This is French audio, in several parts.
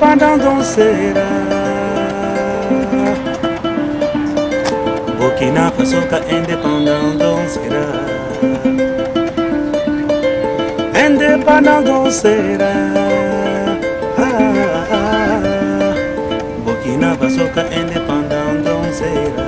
indépendance sera. Burkina Faso ka indépendance sera. Indépendance sera. Burkina Faso ka indépendance sera.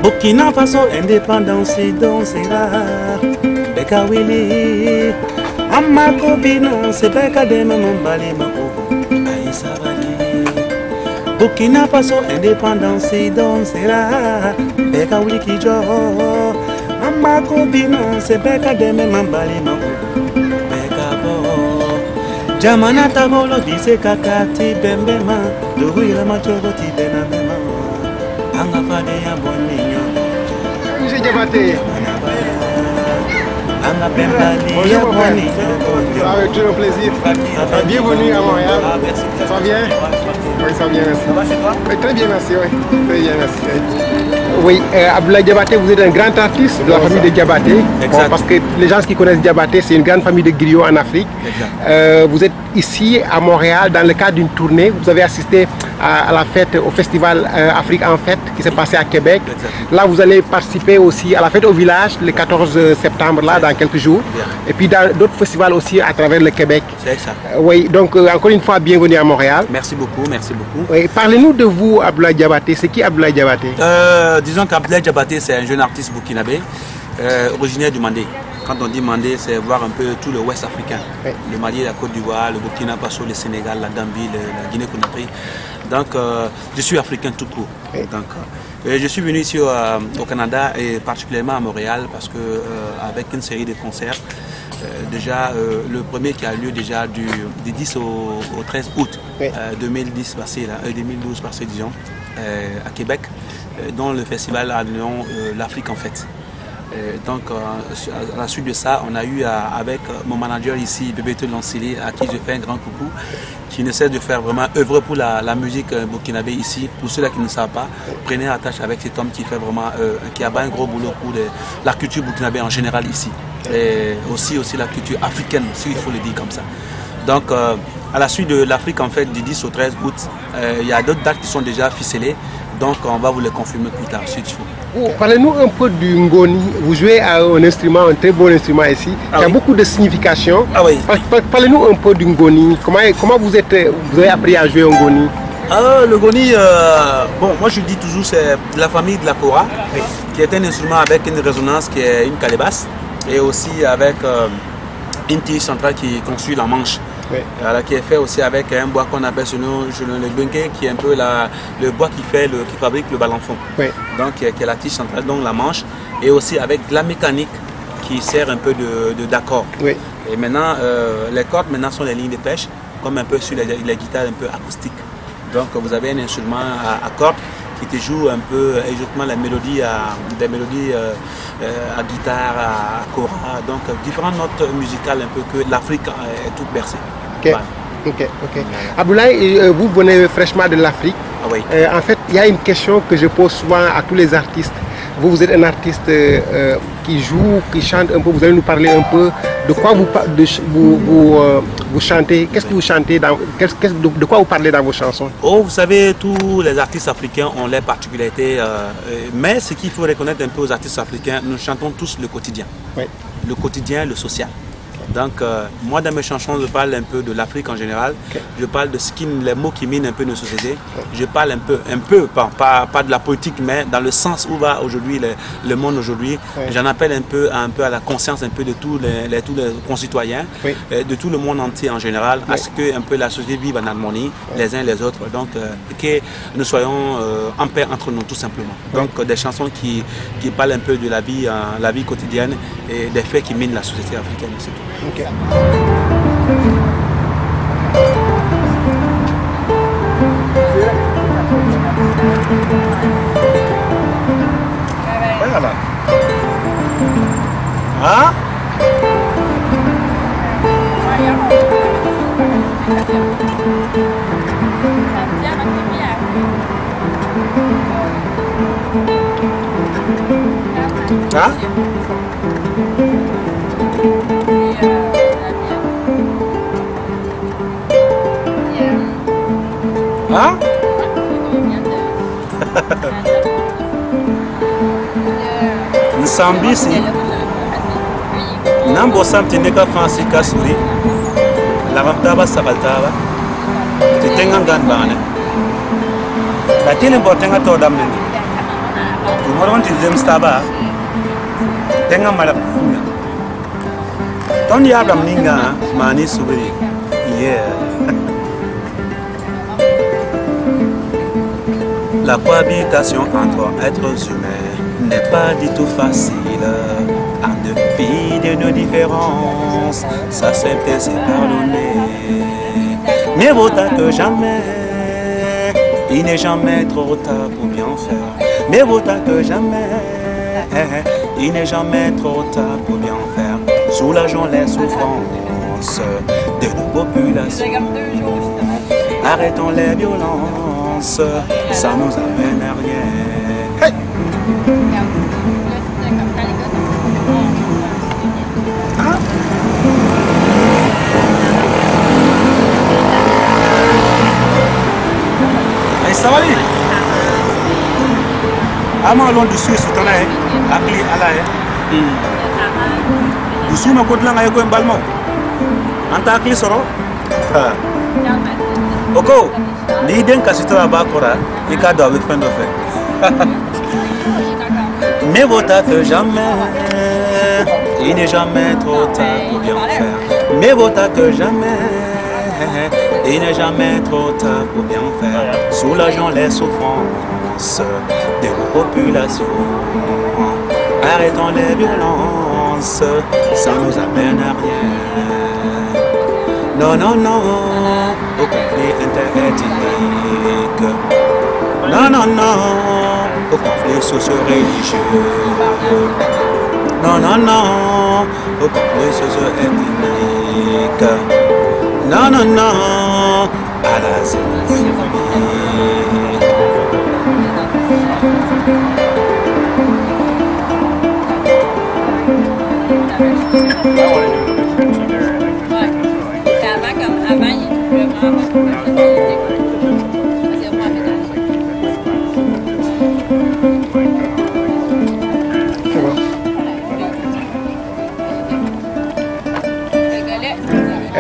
Burkina Faso indépendance sera. Beka Willy Amako Bino se beka de Mambali Mako Aïssa Bali Burkina Faso indépendance sera. Beka Willy Kijo Amako Bino se beka de Mambali Mako Beka Bo Jamana Tabolo dise kakati bembema Duhuila machogo ti benabema Anga fade ya boninyo Monsieur Diabaté. Bonjour mon frère. Ça va être toujours un plaisir. Bienvenue à Montréal. Ça va bien? Oui, ça va bien, merci. Ça va chez toi? Oui, très bien, merci. Oui, très bien, merci. Oui, Abdoulaye Diabaté, vous êtes un grand artiste de la famille de Diabaté. Bon, parce que les gens qui connaissent Diabaté, c'est une grande famille de griots en Afrique. Vous êtes ici à Montréal dans le cadre d'une tournée. Vous avez assisté à la fête, au festival Afrique en fête qui s'est passé à Québec. Là, vous allez participer aussi à la fête au village le 14 septembre, là, dans quelques jours. Et puis dans d'autres festivals aussi à travers le Québec. C'est ça. Oui, donc encore une fois, bienvenue à Montréal. Merci beaucoup, merci beaucoup. Oui, parlez-nous de vous, Abdoulaye Diabaté. C'est qui Abdoulaye Diabaté? Disons qu'Abdoulaye Diabaté, c'est un jeune artiste burkinabé, originaire du Mandé. Quand on dit Mandé, c'est voir un peu tout le Ouest africain. Oui. Le Mali, la Côte d'Ivoire, le Burkina Faso, le Sénégal, la Gambie, la Guinée-Conakry. Donc, je suis africain tout court. Oui. Donc, je suis venu ici au Canada et particulièrement à Montréal parce que avec une série de concerts, déjà le premier qui a lieu déjà du 10 au 13 août oui. 2012 passé, disons, à Québec, dans le festival à Lyon, l'Afrique en fête. Donc à la suite de ça, on a eu avec mon manager ici, Bébé Lancili, à qui je fais un grand coucou, qui essaie de faire vraiment œuvre pour la musique burkinabé ici. Pour ceux-là qui ne savent pas, prenez attache avec cet homme qui fait vraiment, qui a un gros boulot pour la culture burkinabé en général ici. Et aussi la culture africaine, s'il faut le dire comme ça. Donc à la suite de l'Afrique en fait du 10 au 13 août, il y a d'autres dates qui sont déjà ficelées. Donc on va vous les confirmer plus tard, si tu veux. Parlez-nous un peu du ngoni. Vous jouez à un instrument, un très beau instrument ici, qui a beaucoup de signification. Ah oui. Parlez-nous un peu du ngoni. Comment vous avez appris à jouer un ngoni? Le ngoni, bon, moi je dis toujours c'est de la famille de la kora, oui. Qui est un instrument avec une résonance qui est une calebasse et aussi avec une tige centrale qui construit la manche. Oui. Qui est fait aussi avec un bois qu'on appelle selon le bunké, qui est un peu le bois qui fabrique le balançon. Oui. Donc qui est la tige centrale, donc la manche, et aussi avec de la mécanique qui sert un peu d'accord. Oui. Et maintenant les cordes maintenant sont les lignes de pêche, comme un peu sur les guitares un peu acoustiques. Donc vous avez un instrument à cordes qui te joue un peu exactement des mélodies à guitare, à kora, donc différentes notes musicales un peu que l'Afrique est toute bercée. Ok, voilà. Ok. Abdoulaye, vous venez fraîchement de l'Afrique. Ah oui. En fait, il y a une question que je pose souvent à tous les artistes. Vous êtes un artiste qui joue, qui chante un peu. Vous allez nous parler un peu de quoi vous chantez. Qu'est-ce que vous chantez de quoi vous parlez dans vos chansons? Oh, vous savez, tous les artistes africains ont leurs particularités. Mais ce qu'il faut reconnaître un peu aux artistes africains, nous chantons tous le quotidien. Oui. Le quotidien, le social. Donc, moi, dans mes chansons, je parle un peu de l'Afrique en général. Okay. Je parle de les mots qui minent un peu nos sociétés. Je parle un peu pas de la politique, mais dans le sens où va aujourd'hui le monde aujourd'hui. J'en appelle un peu à la conscience un peu de tous les concitoyens, de tout le monde entier en général, à ce que un peu la société vive en harmonie, les uns les autres. Donc, que nous soyons en paix entre nous, tout simplement. Donc, des chansons qui parlent un peu de la vie quotidienne et des faits qui minent la société africaine, c'est tout. Okay. Voilà. Hein? Hein? Hein? Nsambisi. Nambo samti neka Francis Kasuri. La ramtaba sabaltaba. Tu tengan gan bane. La tine botenga to damne. Tu moron ti zem staba. Tenga malap. Ton yabram ninga mani subiri. Yeah. La cohabitation entre êtres humains n'est pas du tout facile. En dépit de nos différences, s'accepter, c'est pardonner. Mieux vaut tard que jamais. Il n'est jamais trop tard pour bien faire. Mieux vaut tard que jamais. Il n'est jamais trop tard pour bien faire. Soulageons les souffrances de nos populations. Arrêtons les violences, ça nous amène à rien. Hey! Hein? Hey, ça va aller? Ama long du Suisse, tu en as appelé à la du Suisse, ma côte là, il y a un balmont. En tant que soro. Oko, l'idée que c'est un bakora, il y a avec fin de fait. Mais vaut que jamais, il n'est jamais trop tard pour bien faire. Mais vaut que jamais, il n'est jamais trop tard pour bien faire. Soulageons les souffrances de nos populations. Arrêtons les violences, ça nous amène à rien. Non, non, non, au conflit interethnique. Non, non, non, au conflit socio-religieux. Non, non, non, au conflit socio-ethnique. Non, non, non, à la xénophobie.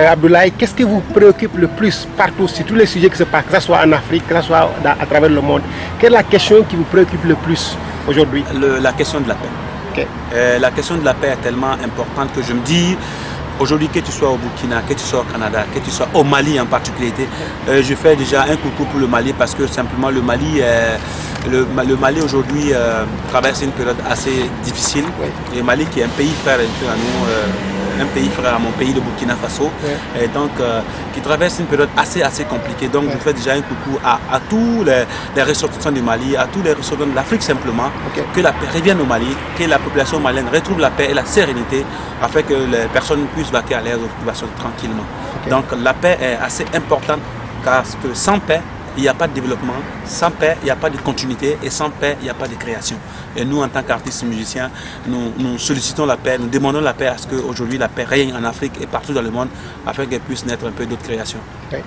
Abdoulaye, qu'est-ce qui vous préoccupe le plus partout sur tous les sujets qui se passent, que ce soit en Afrique, que ce soit à travers le monde? Quelle est la question qui vous préoccupe le plus aujourd'hui? La question de la paix. Okay. La question de la paix est tellement importante que je me dis, aujourd'hui, que tu sois au Burkina, que tu sois au Canada, que tu sois au Mali en particularité, je fais déjà un coucou pour le Mali parce que simplement le Mali aujourd'hui traverse une période assez difficile. Oui. Et le Mali qui est un pays frère à nous, un pays frère à mon pays, le Burkina Faso, et donc qui traverse une période assez compliquée. Donc je fais déjà un coucou à tous les ressortissants du Mali, à tous les ressortissants de l'Afrique simplement, que la paix revienne au Mali, que la population malienne retrouve la paix et la sérénité afin que les personnes puissent vaquer à leurs occupations tranquillement. Donc la paix est assez importante car sans paix, il n'y a pas de développement, sans paix, il n'y a pas de continuité et sans paix, il n'y a pas de création. Et nous, en tant qu'artistes musiciens, nous sollicitons la paix, nous demandons la paix à ce qu'aujourd'hui la paix règne en Afrique et partout dans le monde afin qu'elle puisse naître un peu d'autres créations. Okay.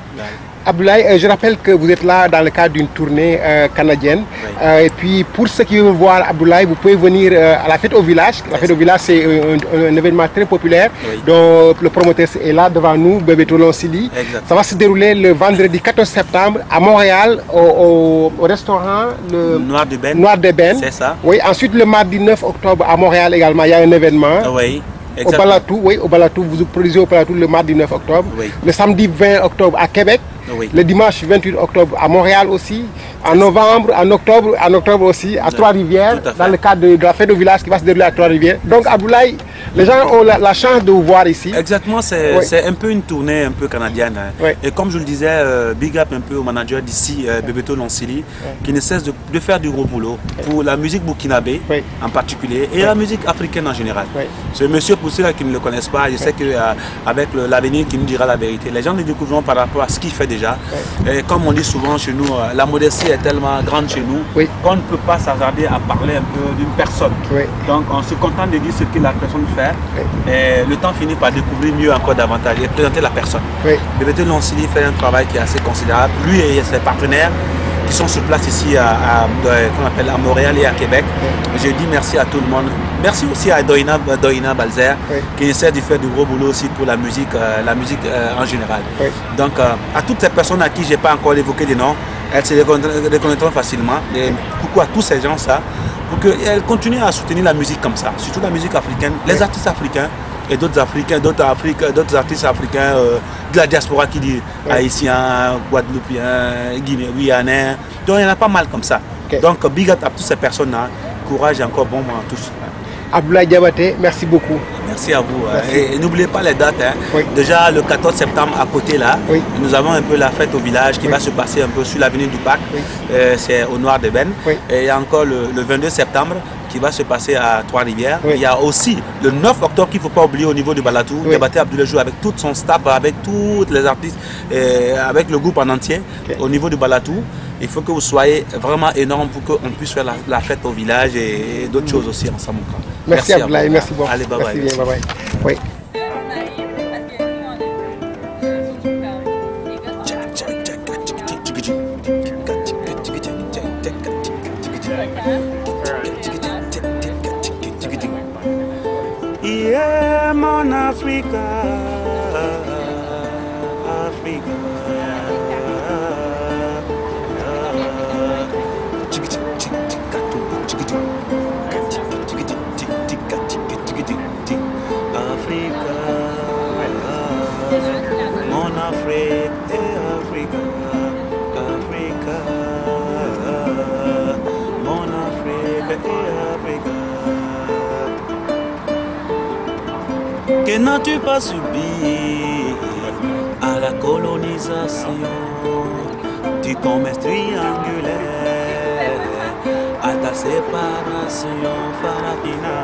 Abdoulaye, je rappelle que vous êtes là dans le cadre d'une tournée canadienne. Oui. Et puis pour ceux qui veulent voir Abdoulaye, vous pouvez venir à la fête au village. La fête au village, c'est un événement très populaire dont le promoteur est là devant nous, Bebeto Lonsili. Ça va se dérouler le vendredi 14 septembre à Montréal au restaurant le Noir de Ben. C'est ça. Oui, ensuite le mardi 9 octobre à Montréal également, il y a un événement. Oui. Au Balatou, oui, au Balatou, vous produisez au Balatou le mardi 9 octobre. Oui. Le samedi 20 octobre à Québec. Oui. Le dimanche 28 octobre à Montréal aussi. En novembre, en octobre aussi à Trois-Rivières, dans le cadre de la fête au village qui va se dérouler à Trois-Rivières. Donc Abdoulaye, les gens ont la chance de vous voir ici. Exactement, c'est un peu une tournée un peu canadienne. Oui. Et comme je le disais, big up un peu au manager d'ici, Bebeto Lonsili, qui ne cesse de faire du gros boulot pour la musique burkinabé en particulier et la musique africaine en général. Ce monsieur, pour ceux qui ne le connaissent pas, je sais qu'avec l'avenir qui nous dira la vérité, les gens le découvriront par rapport à ce qu'il fait déjà. Et comme on dit souvent chez nous, la modestie est tellement grande chez nous qu'on ne peut pas s'hasarder à parler un peu d'une personne. Donc on se contente de dire ce que la personne faire. Et le temps finit par découvrir mieux encore davantage et présenter la personne. Bébété Lonsili fait un travail qui est assez considérable. Lui et ses partenaires qui sont sur place ici à Montréal et à Québec. Je dis merci à tout le monde. Merci aussi à Doina Balzer qui essaie de faire du gros boulot aussi pour la musique en général. Donc à toutes ces personnes à qui je n'ai pas encore évoqué des noms, elles se reconnaîtront facilement. Et coucou à tous ces gens-là pour qu'elles continuent à soutenir la musique comme ça, surtout la musique africaine, les artistes africains et d'autres artistes africains de la diaspora qui dit haïtiens, guadeloupéens, guinéens. Donc il y en a pas mal comme ça. Donc big up à toutes ces personnes-là. Courage et encore bon moment à tous. Abdoulaye Diabaté, merci beaucoup. Merci à vous. Et n'oubliez pas les dates. Déjà le 14 septembre à côté là, nous avons un peu la fête au village qui va se passer un peu sur l'avenue du Bac. C'est au Noir d'Ébène. Et il y a encore le 22 septembre qui va se passer à Trois-Rivières. Il y a aussi le 9 octobre qu'il ne faut pas oublier au niveau du Balatou. Diabaté Abdoulaye joue avec tout son staff, avec tous les artistes, avec le groupe en entier au niveau du Balatou. Il faut que vous soyez vraiment énorme pour qu'on puisse faire la fête au village et d'autres choses aussi ensemble. Merci Abdoulaye, merci beaucoup. Allez, bye bye. Merci bien, bye bye. Yeah, mon Africa, Africa. Mon Afrique et Africa, Africa, mon Afrique et Africa. Que n'as-tu pas subi à la colonisation du commerce triangulaire, à ta séparation farafina?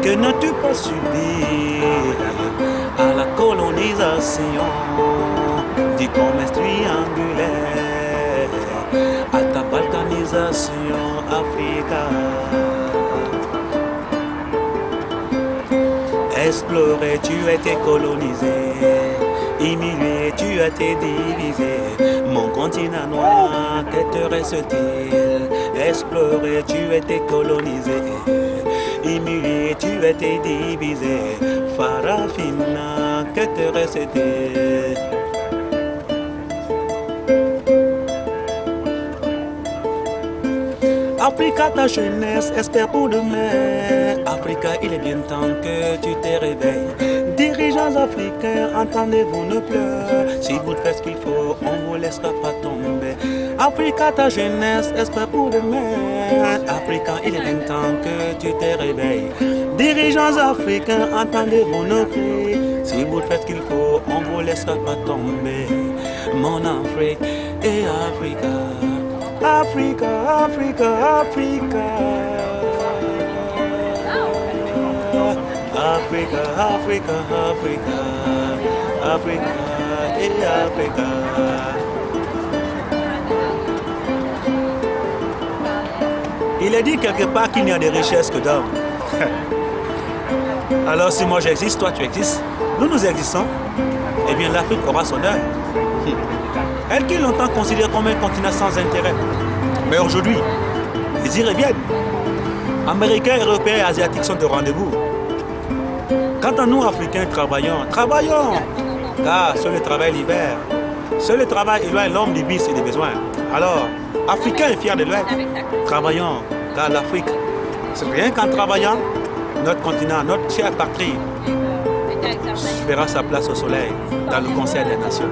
Que n'as-tu pas subi à la colonisation du commerce triangulaire, à ta balkanisation africaine? Exploré, tu as été colonisé, humilié, tu as été divisé. Mon continent noir, que te reste-t-il? Exploré, tu as été colonisé, humilié, tu as été divisé. Farafina, que te reste-t-il? Africa, ta jeunesse, espère pour demain. Africa, il est bien temps que tu te réveilles. Dirigeants africains, entendez-vous ne pleurez. Si vous faites ce qu'il faut, on vous laissera pas tomber. Africa, ta jeunesse, espère pour demain. Africa, il est bien temps que tu te réveilles. Dirigeants africains, entendez-vous ne pleurez. Si vous faites ce qu'il faut, on vous laissera pas tomber. Mon Afrique et Africa. Africa, Africa, Africa. Africa, Africa, Africa. Africa et Africa. Il est dit quelque part qu'il n'y a de richesse que d'hommes. Alors si moi j'existe, toi tu existes, nous existons, eh bien l'Afrique aura son heure. Elle qui longtemps considérée comme un continent sans intérêt. Mais aujourd'hui, ils y reviennent. Américains, Européens et Asiatiques sont au rendez-vous. Quant à nous, Africains, travaillons. Car seul le travail libère. Seul le travail éloigne l'homme du vice et des besoins. Alors, Africains et fiers de l'être, travaillons. Car l'Afrique, c'est rien qu'en travaillant, notre continent, notre chère patrie, fera sa place au soleil dans le Conseil des Nations.